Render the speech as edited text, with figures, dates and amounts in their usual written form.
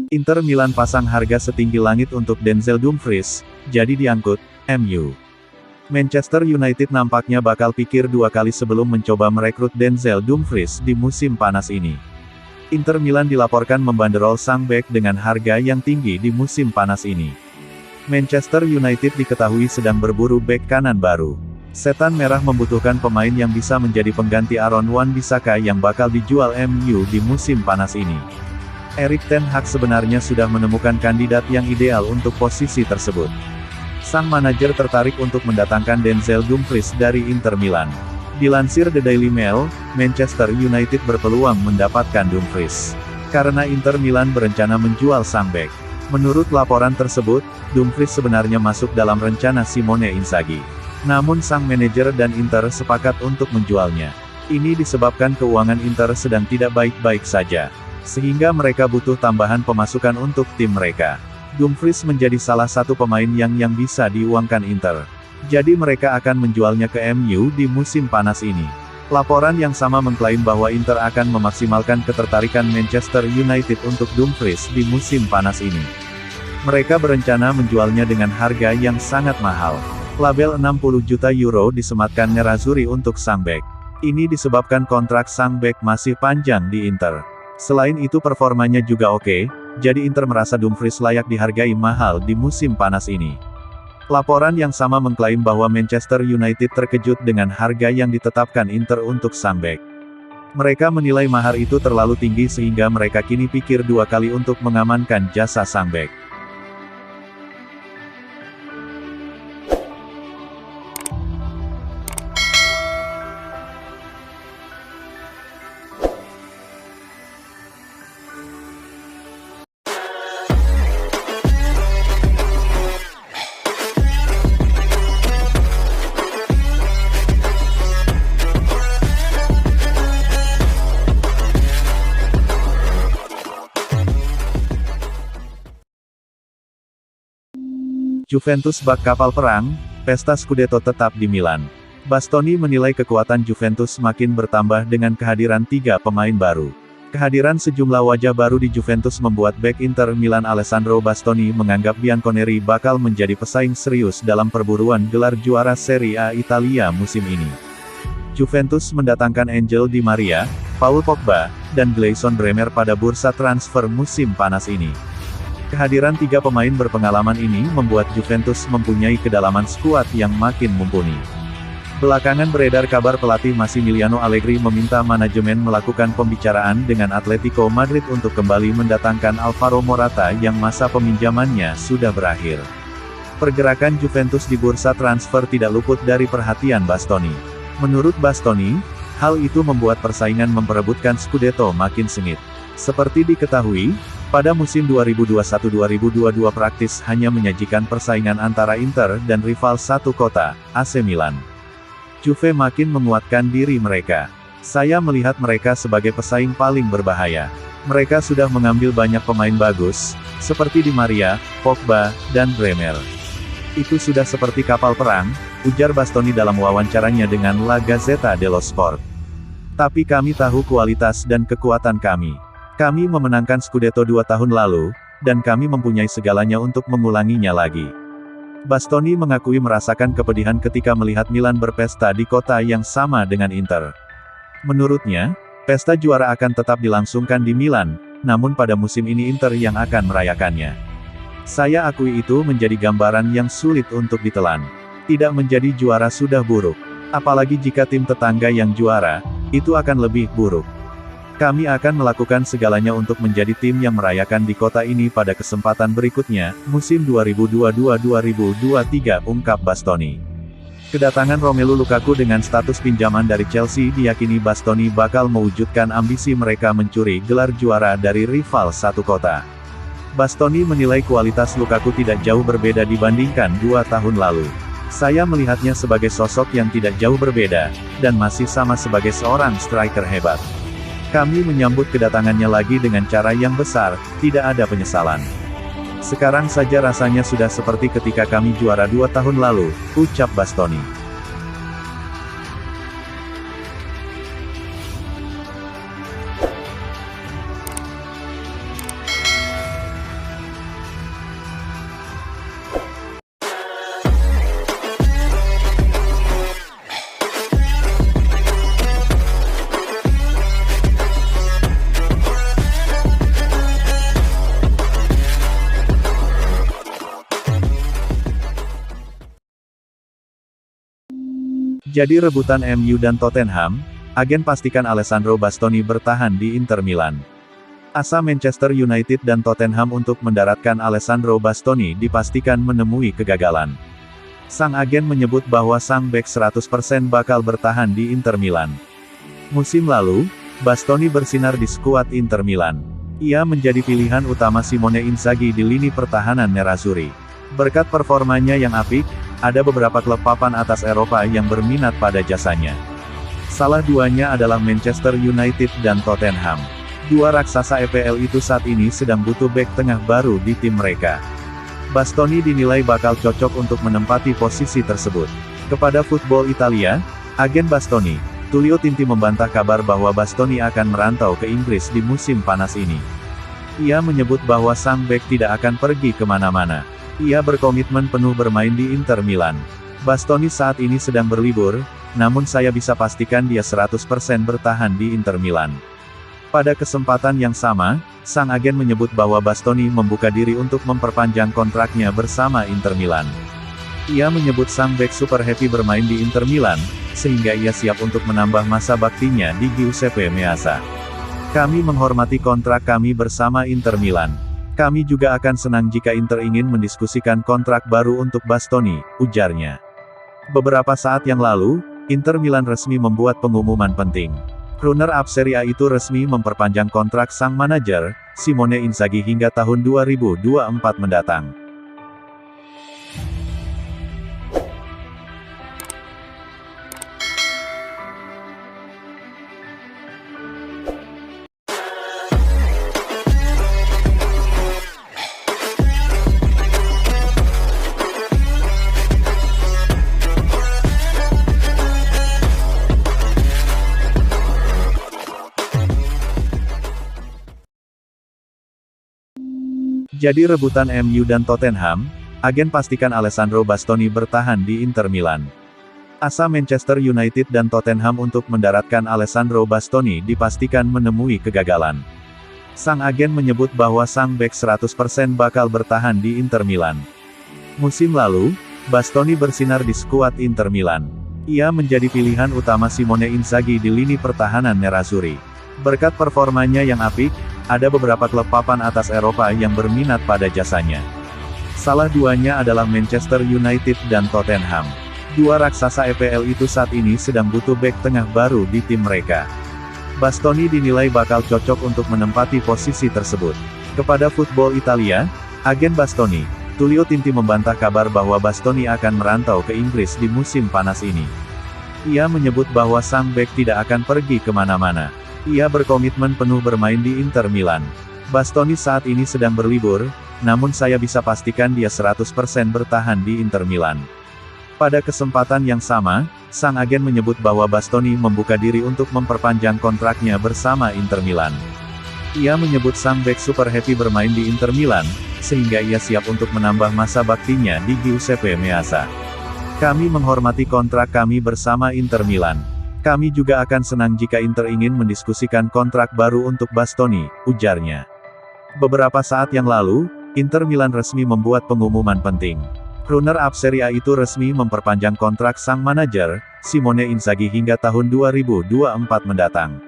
Inter Milan pasang harga setinggi langit untuk Denzel Dumfries, jadi diangkut, MU. Manchester United nampaknya bakal pikir dua kali sebelum mencoba merekrut Denzel Dumfries di musim panas ini. Inter Milan dilaporkan membanderol sang bek dengan harga yang tinggi di musim panas ini. Manchester United diketahui sedang berburu bek kanan baru. Setan Merah membutuhkan pemain yang bisa menjadi pengganti Aaron Wan-Bissaka yang bakal dijual MU di musim panas ini. Erik ten Hag sebenarnya sudah menemukan kandidat yang ideal untuk posisi tersebut. Sang manajer tertarik untuk mendatangkan Denzel Dumfries dari Inter Milan. Dilansir The Daily Mail, Manchester United berpeluang mendapatkan Dumfries karena Inter Milan berencana menjual sang bek. Menurut laporan tersebut, Dumfries sebenarnya masuk dalam rencana Simone Inzaghi. Namun sang manajer dan Inter sepakat untuk menjualnya. Ini disebabkan keuangan Inter sedang tidak baik-baik saja, sehingga mereka butuh tambahan pemasukan untuk tim mereka. Dumfries menjadi salah satu pemain yang bisa diuangkan Inter. Jadi mereka akan menjualnya ke MU di musim panas ini. Laporan yang sama mengklaim bahwa Inter akan memaksimalkan ketertarikan Manchester United untuk Dumfries di musim panas ini. Mereka berencana menjualnya dengan harga yang sangat mahal. Label 60 juta euro disematkan Nerazzurri untuk sang bek. Ini disebabkan kontrak sang bek masih panjang di Inter. Selain itu performanya juga oke, jadi Inter merasa Dumfries layak dihargai mahal di musim panas ini. Laporan yang sama mengklaim bahwa Manchester United terkejut dengan harga yang ditetapkan Inter untuk sang bek. Mereka menilai mahar itu terlalu tinggi sehingga mereka kini pikir dua kali untuk mengamankan jasa sang bek. Juventus bak kapal perang, pesta Scudetto tetap di Milan. Bastoni menilai kekuatan Juventus makin bertambah dengan kehadiran 3 pemain baru. Kehadiran sejumlah wajah baru di Juventus membuat bek Inter Milan Alessandro Bastoni menganggap Bianconeri bakal menjadi pesaing serius dalam perburuan gelar juara Serie A Italia musim ini. Juventus mendatangkan Angel Di Maria, Paul Pogba, dan Gleison Bremer pada bursa transfer musim panas ini. Kehadiran 3 pemain berpengalaman ini membuat Juventus mempunyai kedalaman skuad yang makin mumpuni. Belakangan beredar kabar pelatih Massimiliano Allegri meminta manajemen melakukan pembicaraan dengan Atletico Madrid untuk kembali mendatangkan Alvaro Morata yang masa peminjamannya sudah berakhir. Pergerakan Juventus di bursa transfer tidak luput dari perhatian Bastoni. Menurut Bastoni, hal itu membuat persaingan memperebutkan Scudetto makin sengit. Seperti diketahui, pada musim 2021-2022 praktis hanya menyajikan persaingan antara Inter dan rival satu kota, AC Milan. Juve makin menguatkan diri mereka. Saya melihat mereka sebagai pesaing paling berbahaya. Mereka sudah mengambil banyak pemain bagus, seperti Di Maria, Pogba, dan Bremer. Itu sudah seperti kapal perang, ujar Bastoni dalam wawancaranya dengan La Gazzetta dello Sport. Tapi kami tahu kualitas dan kekuatan kami. Kami memenangkan Scudetto 2 tahun lalu, dan kami mempunyai segalanya untuk mengulanginya lagi. Bastoni mengakui merasakan kepedihan ketika melihat Milan berpesta di kota yang sama dengan Inter. Menurutnya, pesta juara akan tetap dilangsungkan di Milan, namun pada musim ini Inter yang akan merayakannya. Saya akui itu menjadi gambaran yang sulit untuk ditelan. Tidak menjadi juara sudah buruk. Apalagi jika tim tetangga yang juara, itu akan lebih buruk. Kami akan melakukan segalanya untuk menjadi tim yang merayakan di kota ini pada kesempatan berikutnya, musim 2022-2023, ungkap Bastoni. Kedatangan Romelu Lukaku dengan status pinjaman dari Chelsea diyakini Bastoni bakal mewujudkan ambisi mereka mencuri gelar juara dari rival satu kota. Bastoni menilai kualitas Lukaku tidak jauh berbeda dibandingkan 2 tahun lalu. Saya melihatnya sebagai sosok yang tidak jauh berbeda, dan masih sama sebagai seorang striker hebat. Kami menyambut kedatangannya lagi dengan cara yang besar, tidak ada penyesalan. Sekarang saja rasanya sudah seperti ketika kami juara 2 tahun lalu, ucap Bastoni. Jadi rebutan MU dan Tottenham, agen pastikan Alessandro Bastoni bertahan di Inter Milan. Asa Manchester United dan Tottenham untuk mendaratkan Alessandro Bastoni dipastikan menemui kegagalan. Sang agen menyebut bahwa sang bek 100% bakal bertahan di Inter Milan. Musim lalu, Bastoni bersinar di skuad Inter Milan. Ia menjadi pilihan utama Simone Inzaghi di lini pertahanan Nerazzurri. Berkat performanya yang apik, ada beberapa klub papan atas Eropa yang berminat pada jasanya. Salah duanya adalah Manchester United dan Tottenham. Dua raksasa EPL itu saat ini sedang butuh bek tengah baru di tim mereka. Bastoni dinilai bakal cocok untuk menempati posisi tersebut. Kepada Football Italia, agen Bastoni, Tullio Tinti membantah kabar bahwa Bastoni akan merantau ke Inggris di musim panas ini. Ia menyebut bahwa sang bek tidak akan pergi kemana-mana. Ia berkomitmen penuh bermain di Inter Milan. Bastoni saat ini sedang berlibur, namun saya bisa pastikan dia 100% bertahan di Inter Milan. Pada kesempatan yang sama, sang agen menyebut bahwa Bastoni membuka diri untuk memperpanjang kontraknya bersama Inter Milan. Ia menyebut sang bek super happy bermain di Inter Milan, sehingga ia siap untuk menambah masa baktinya di Giuseppe Meazza. Kami menghormati kontrak kami bersama Inter Milan. Kami juga akan senang jika Inter ingin mendiskusikan kontrak baru untuk Bastoni, ujarnya. Beberapa saat yang lalu, Inter Milan resmi membuat pengumuman penting. Runner-up Serie A itu resmi memperpanjang kontrak sang manajer, Simone Inzaghi hingga tahun 2024 mendatang. Jadi rebutan MU dan Tottenham, agen pastikan Alessandro Bastoni bertahan di Inter Milan. Asa Manchester United dan Tottenham untuk mendaratkan Alessandro Bastoni dipastikan menemui kegagalan. Sang agen menyebut bahwa sang bek 100% bakal bertahan di Inter Milan. Musim lalu, Bastoni bersinar di skuad Inter Milan. Ia menjadi pilihan utama Simone Inzaghi di lini pertahanan Nerazzurri. Berkat performanya yang apik, ada beberapa klub papan atas Eropa yang berminat pada jasanya. Salah duanya adalah Manchester United dan Tottenham. Dua raksasa EPL itu saat ini sedang butuh bek tengah baru di tim mereka. Bastoni dinilai bakal cocok untuk menempati posisi tersebut. Kepada Football Italia, agen Bastoni, Tullio Tinti membantah kabar bahwa Bastoni akan merantau ke Inggris di musim panas ini. Ia menyebut bahwa sang bek tidak akan pergi kemana-mana. Ia berkomitmen penuh bermain di Inter Milan. Bastoni saat ini sedang berlibur, namun saya bisa pastikan dia 100% bertahan di Inter Milan. Pada kesempatan yang sama, sang agen menyebut bahwa Bastoni membuka diri untuk memperpanjang kontraknya bersama Inter Milan. Ia menyebut sang bek super happy bermain di Inter Milan, sehingga ia siap untuk menambah masa baktinya di Giuseppe Meazza. Kami menghormati kontrak kami bersama Inter Milan. Kami juga akan senang jika Inter ingin mendiskusikan kontrak baru untuk Bastoni, ujarnya. Beberapa saat yang lalu, Inter Milan resmi membuat pengumuman penting. Runner-up Serie A itu resmi memperpanjang kontrak sang manajer, Simone Inzaghi hingga tahun 2024 mendatang.